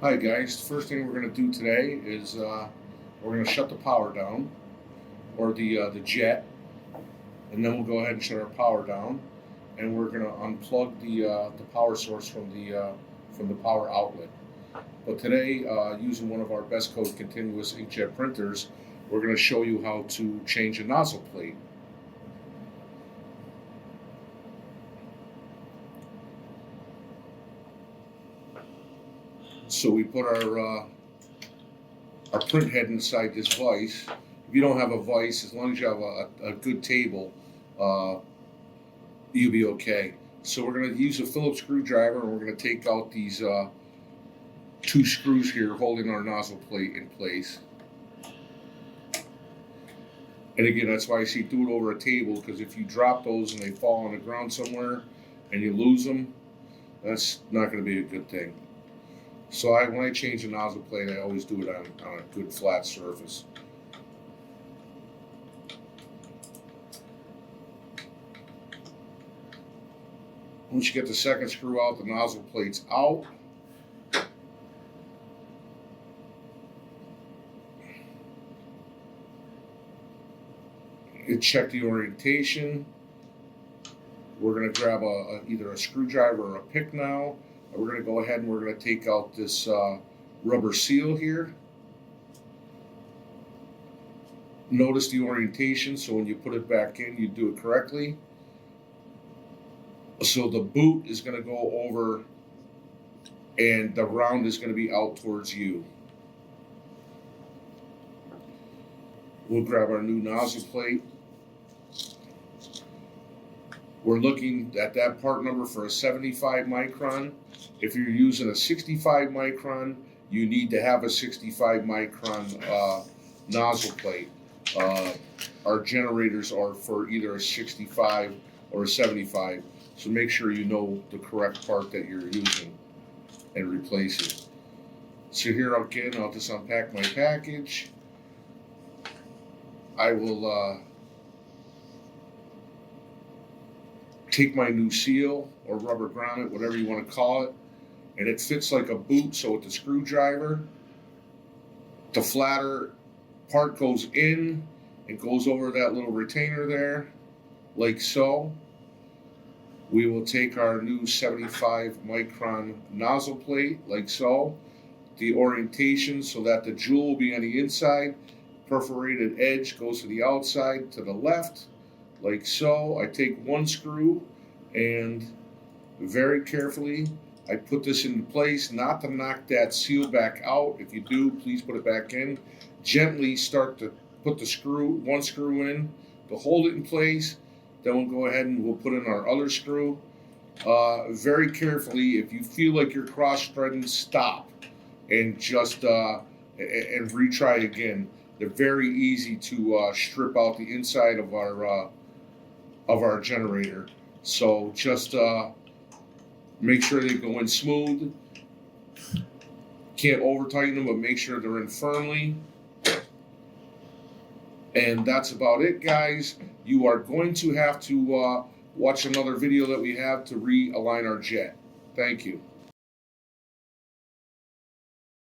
Hi guys, the first thing we're going to do today is we're going to shut the power down, or the jet, and then we'll go ahead and shut our power down, and we're going to unplug the power source from the power outlet. But today, using one of our BestCode continuous inkjet printers, we're going to show you how to change a nozzle plate. So we put our print head inside this vise. If you don't have a vise, as long as you have a good table, you'll be okay. So we're going to use a Phillips screwdriver, and we're going to take out these two screws here holding our nozzle plate in place. And again, that's why I say do it over a table, because if you drop those and they fall on the ground somewhere and you lose them, that's not going to be a good thing. So when I change a nozzle plate, I always do it on a good flat surface. Once you get the second screw out, the nozzle plate's out. You check the orientation. We're going to grab either a screwdriver or a pick now. We're going to go ahead and we're going to take out this rubber seal here. Notice the orientation, so when you put it back in, you do it correctly. So the boot is going to go over and the round is going to be out towards you. We'll grab our new nozzle plate. We're looking at that part number for a 75 micron. If you're using a 65 micron, you need to have a 65 micron nozzle plate. Our generators are for either a 65 or a 75, so make sure you know the correct part that you're using and replace it. So here again, I'll just unpack my package. I will take my new seal or rubber grommet, whatever you want to call it, and it fits like a boot. So with the screwdriver, the flatter part goes in, it goes over that little retainer there, like so. We will take our new 75 micron nozzle plate, like so. The orientation so that the jewel will be on the inside, perforated edge goes to the outside to the left, like so. I take one screw and very carefully I put this in place, not to knock that seal back out. If you do, please put it back in. Gently start to put the one screw in to hold it in place. Then we'll go ahead and we'll put in our other screw. Very carefully, if you feel like you're cross-threading, stop and just and retry again. They're very easy to strip out the inside of our generator. So just make sure they go in smooth. Can't over tighten them, but make sure they're in firmly. And that's about it, guys. You are going to have to watch another video that we have to realign our jet. Thank you.